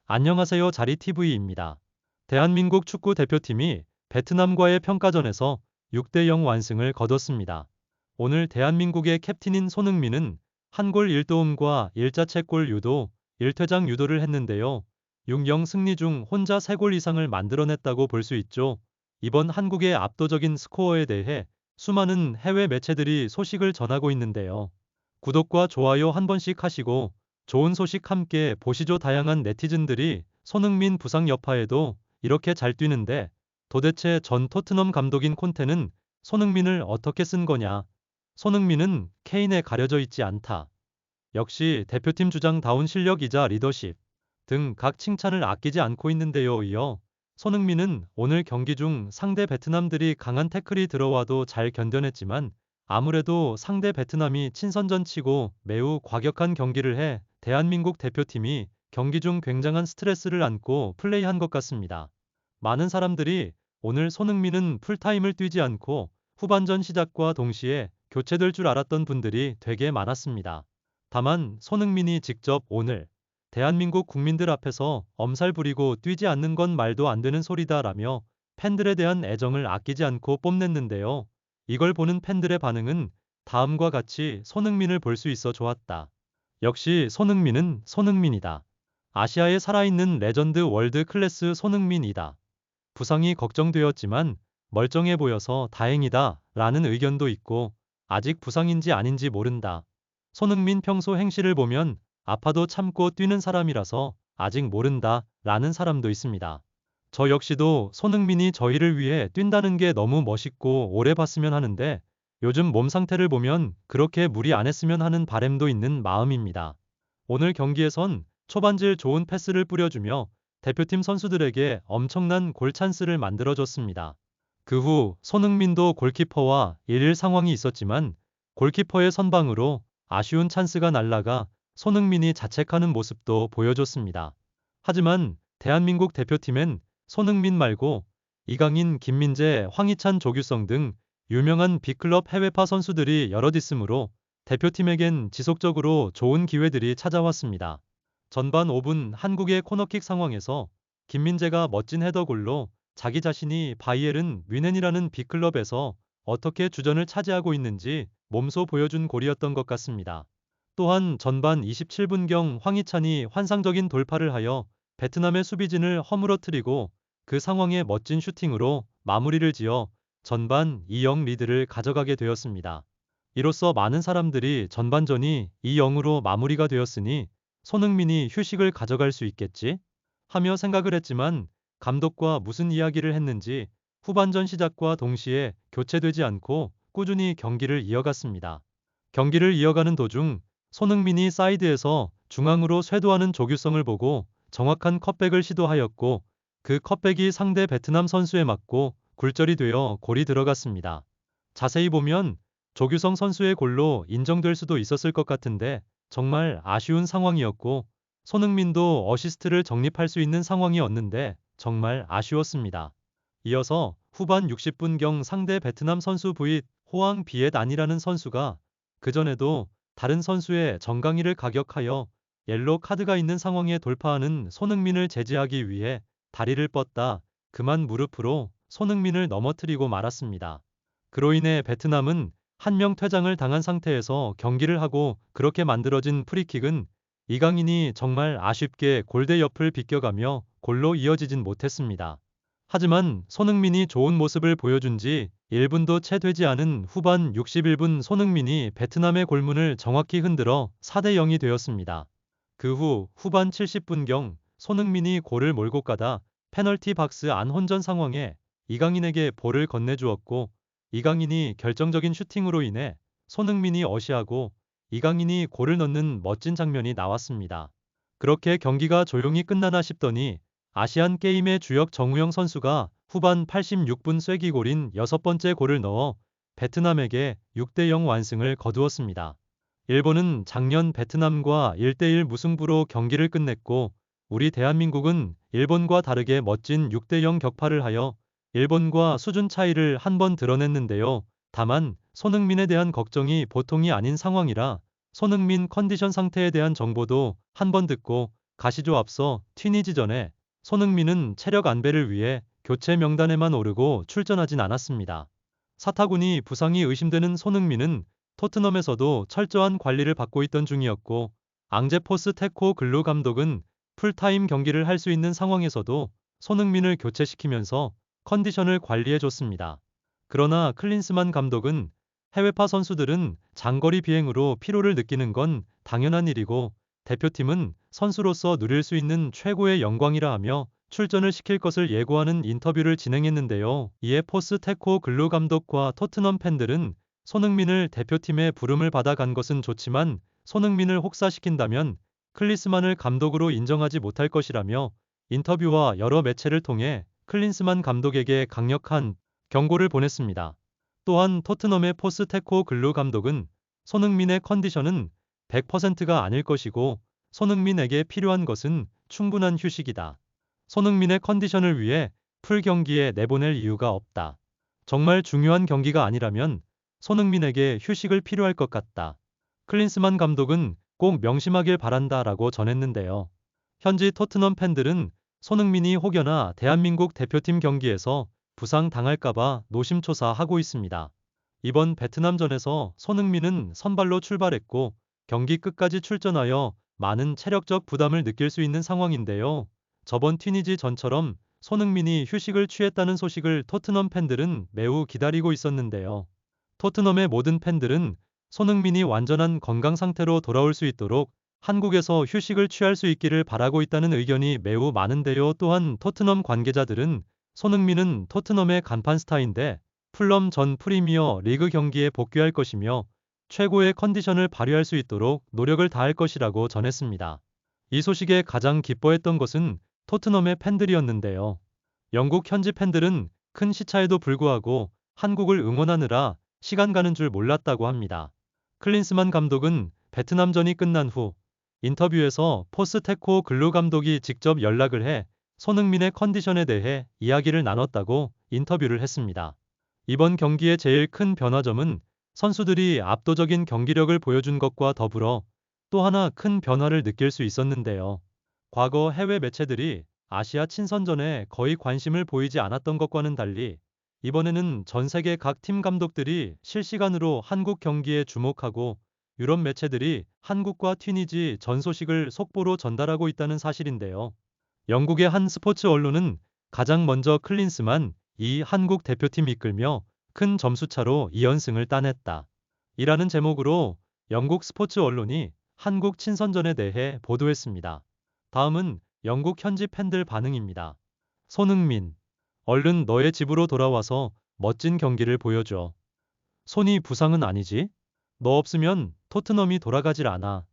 안녕하세요. 자리TV입니다. 대한민국 축구 대표팀이 베트남과의 평가전에서 6대0 완승을 거뒀습니다. 오늘 대한민국의 캡틴인 손흥민은 한 골 1도움과 1자책골 유도, 1퇴장 유도를 했는데요. 6-0 승리 중 혼자 3골 이상을 만들어냈다고 볼 수 있죠. 이번 한국의 압도적인 스코어에 대해 수많은 해외 매체들이 소식을 전하고 있는데요. 구독과 좋아요 한 번씩 하시고 좋은 소식 함께 보시죠. 다양한 네티즌들이 손흥민 부상 여파에도 이렇게 잘 뛰는데 도대체 전 토트넘 감독인 콘테는 손흥민을 어떻게 쓴 거냐. 손흥민은 케인에 가려져 있지 않다. 역시 대표팀 주장다운 실력이자 리더십 등 각 칭찬을 아끼지 않고 있는데요. 이어 손흥민은 오늘 경기 중 상대 베트남들이 강한 태클이 들어와도 잘 견뎌냈지만 아무래도 상대 베트남이 친선전치고 매우 과격한 경기를 해 대한민국 대표팀이 경기 중 굉장한 스트레스를 안고 플레이한 것 같습니다. 많은 사람들이 오늘 손흥민은 풀타임을 뛰지 않고 후반전 시작과 동시에 교체될 줄 알았던 분들이 되게 많았습니다. 다만 손흥민이 직접 오늘 대한민국 국민들 앞에서 엄살 부리고 뛰지 않는 건 말도 안 되는 소리다라며 팬들에 대한 애정을 아끼지 않고 뽐냈는데요. 이걸 보는 팬들의 반응은 다음과 같이 손흥민을 볼 수 있어 좋았다. 역시 손흥민은 손흥민이다. 아시아에 살아있는 레전드 월드 클래스 손흥민이다. 부상이 걱정되었지만 멀쩡해 보여서 다행이다 라는 의견도 있고 아직 부상인지 아닌지 모른다. 손흥민 평소 행실을 보면 아파도 참고 뛰는 사람이라서 아직 모른다 라는 사람도 있습니다. 저 역시도 손흥민이 저희를 위해 뛴다는 게 너무 멋있고 오래 봤으면 하는데 요즘 몸 상태를 보면 그렇게 무리 안 했으면 하는 바람도 있는 마음입니다. 오늘 경기에선 초반질 좋은 패스를 뿌려주며 대표팀 선수들에게 엄청난 골 찬스를 만들어줬습니다. 그 후 손흥민도 골키퍼와 1-1 상황이 있었지만 골키퍼의 선방으로 아쉬운 찬스가 날아가 손흥민이 자책하는 모습도 보여줬습니다. 하지만 대한민국 대표팀엔 손흥민 말고 이강인, 김민재, 황희찬, 조규성 등 유명한 빅클럽 해외파 선수들이 여럿 있으므로 대표팀에겐 지속적으로 좋은 기회들이 찾아왔습니다. 전반 5분 한국의 코너킥 상황에서 김민재가 멋진 헤더골로 자기 자신이 바이에른 뮌헨이라는 빅클럽에서 어떻게 주전을 차지하고 있는지 몸소 보여준 골이었던 것 같습니다. 또한 전반 27분경 황희찬이 환상적인 돌파를 하여 베트남의 수비진을 허물어뜨리고 그 상황에 멋진 슈팅으로 마무리를 지어 전반 2-0 리드를 가져가게 되었습니다. 이로써 많은 사람들이 전반전이 2-0으로 마무리가 되었으니 손흥민이 휴식을 가져갈 수 있겠지? 하며 생각을 했지만 감독과 무슨 이야기를 했는지 후반전 시작과 동시에 교체되지 않고 꾸준히 경기를 이어갔습니다. 경기를 이어가는 도중 손흥민이 사이드에서 중앙으로 쇄도하는 조규성을 보고 정확한 컷백을 시도하였고 그 컷백이 상대 베트남 선수에 맞고 굴절이 되어 골이 들어갔습니다. 자세히 보면 조규성 선수의 골로 인정될 수도 있었을 것 같은데 정말 아쉬운 상황이었고 손흥민도 어시스트를 적립할 수 있는 상황이었는데 정말 아쉬웠습니다. 이어서 후반 60분경 상대 베트남 선수 부잇 호앙 비엣 안이라는 선수가 그전에도 다른 선수의 정강이를 가격하여 옐로 카드가 있는 상황에 돌파하는 손흥민을 제지하기 위해 다리를 뻗다 그만 무릎으로 손흥민을 넘어뜨리고 말았습니다. 그로 인해 베트남은 한 명 퇴장을 당한 상태에서 경기를 하고 그렇게 만들어진 프리킥은 이강인이 정말 아쉽게 골대 옆을 비껴가며 골로 이어지진 못했습니다. 하지만 손흥민이 좋은 모습을 보여준 지 1분도 채 되지 않은 후반 61분 손흥민이 베트남의 골문을 정확히 흔들어 4-0이 되었습니다. 그 후 후반 70분경 손흥민이 골을 몰고 가다 페널티 박스 안 혼전 상황에 이강인에게 볼을 건네주었고 이강인이 결정적인 슈팅으로 인해 손흥민이 어시하고 이강인이 골을 넣는 멋진 장면이 나왔습니다. 그렇게 경기가 조용히 끝나나 싶더니 아시안게임의 주역 정우영 선수가 후반 86분 쐐기골인 6번째 골을 넣어 베트남에게 6-0 완승을 거두었습니다. 일본은 작년 베트남과 1-1 무승부로 경기를 끝냈고 우리 대한민국은 일본과 다르게 멋진 6-0 격파를 하여 일본과 수준 차이를 한 번 드러냈는데요. 다만 손흥민에 대한 걱정이 보통이 아닌 상황이라 손흥민 컨디션 상태에 대한 정보도 한 번 듣고 가시죠. 앞서 튀니지전에 손흥민은 체력 안배를 위해 교체 명단에만 오르고 출전하진 않았습니다. 사타구니 부상이 의심되는 손흥민은 토트넘에서도 철저한 관리를 받고 있던 중이었고, 앙제 포스테코글루 감독은 풀타임 경기를 할 수 있는 상황에서도 손흥민을 교체시키면서 컨디션을 관리해줬습니다. 그러나 클린스만 감독은 해외파 선수들은 장거리 비행으로 피로를 느끼는 건 당연한 일이고, 대표팀은 선수로서 누릴 수 있는 최고의 영광이라 하며 출전을 시킬 것을 예고하는 인터뷰를 진행했는데요. 이에 포스테코글루 감독과 토트넘 팬들은 손흥민을 대표팀에 부름을 받아 간 것은 좋지만 손흥민을 혹사시킨다면 클린스만을 감독으로 인정하지 못할 것이라며 인터뷰와 여러 매체를 통해 클린스만 감독에게 강력한 경고를 보냈습니다. 또한 토트넘의 포스테코글루 감독은 손흥민의 컨디션은 100%가 아닐 것이고 손흥민에게 필요한 것은 충분한 휴식이다. 손흥민의 컨디션을 위해 풀 경기에 내보낼 이유가 없다. 정말 중요한 경기가 아니라면 손흥민에게 휴식을 필요할 것 같다. 클린스만 감독은 꼭 명심하길 바란다라고 전했는데요. 현지 토트넘 팬들은 손흥민이 혹여나 대한민국 대표팀 경기에서 부상 당할까봐 노심초사하고 있습니다. 이번 베트남전에서 손흥민은 선발로 출발했고 경기 끝까지 출전하여 많은 체력적 부담을 느낄 수 있는 상황인데요. 저번 튀니지전처럼 손흥민이 휴식을 취했다는 소식을 토트넘 팬들은 매우 기다리고 있었는데요. 토트넘의 모든 팬들은 손흥민이 완전한 건강 상태로 돌아올 수 있도록 한국에서 휴식을 취할 수 있기를 바라고 있다는 의견이 매우 많은데요. 또한 토트넘 관계자들은 손흥민은 토트넘의 간판 스타인데 풀럼 전 프리미어 리그 경기에 복귀할 것이며 최고의 컨디션을 발휘할 수 있도록 노력을 다할 것이라고 전했습니다. 이 소식에 가장 기뻐했던 것은 토트넘의 팬들이었는데요. 영국 현지 팬들은 큰 시차에도 불구하고 한국을 응원하느라 시간 가는 줄 몰랐다고 합니다. 클린스만 감독은 베트남전이 끝난 후 인터뷰에서 포스테코글루 감독이 직접 연락을 해 손흥민의 컨디션에 대해 이야기를 나눴다고 인터뷰를 했습니다. 이번 경기의 제일 큰 변화점은 선수들이 압도적인 경기력을 보여준 것과 더불어 또 하나 큰 변화를 느낄 수 있었는데요. 과거 해외 매체들이 아시아 친선전에 거의 관심을 보이지 않았던 것과는 달리 이번에는 전 세계 각 팀 감독들이 실시간으로 한국 경기에 주목하고 유럽 매체들이 한국과 튀니지 전 소식을 속보로 전달하고 있다는 사실인데요. 영국의 한 스포츠 언론은 가장 먼저 클린스만 이 한국 대표팀 이끌며 큰 점수차로 2연승을 따냈다. 이라는 제목으로 영국 스포츠 언론이 한국 친선전에 대해 보도했습니다. 다음은 영국 현지 팬들 반응입니다. 손흥민, 얼른 너의 집으로 돌아와서 멋진 경기를 보여줘. 손이 부상은 아니지? 너 없으면 토트넘이 돌아가질 않아.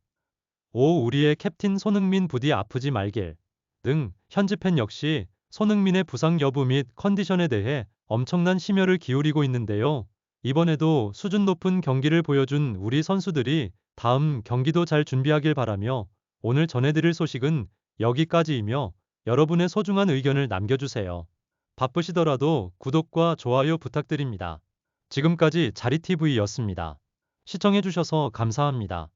오, 우리의 캡틴 손흥민 부디 아프지 말길. 등 현지 팬 역시 손흥민의 부상 여부 및 컨디션에 대해 엄청난 심혈을 기울이고 있는데요. 이번에도 수준 높은 경기를 보여준 우리 선수들이 다음 경기도 잘 준비하길 바라며 오늘 전해드릴 소식은 여기까지이며 여러분의 소중한 의견을 남겨주세요. 바쁘시더라도 구독과 좋아요 부탁드립니다. 지금까지 자리TV였습니다. 시청해주셔서 감사합니다.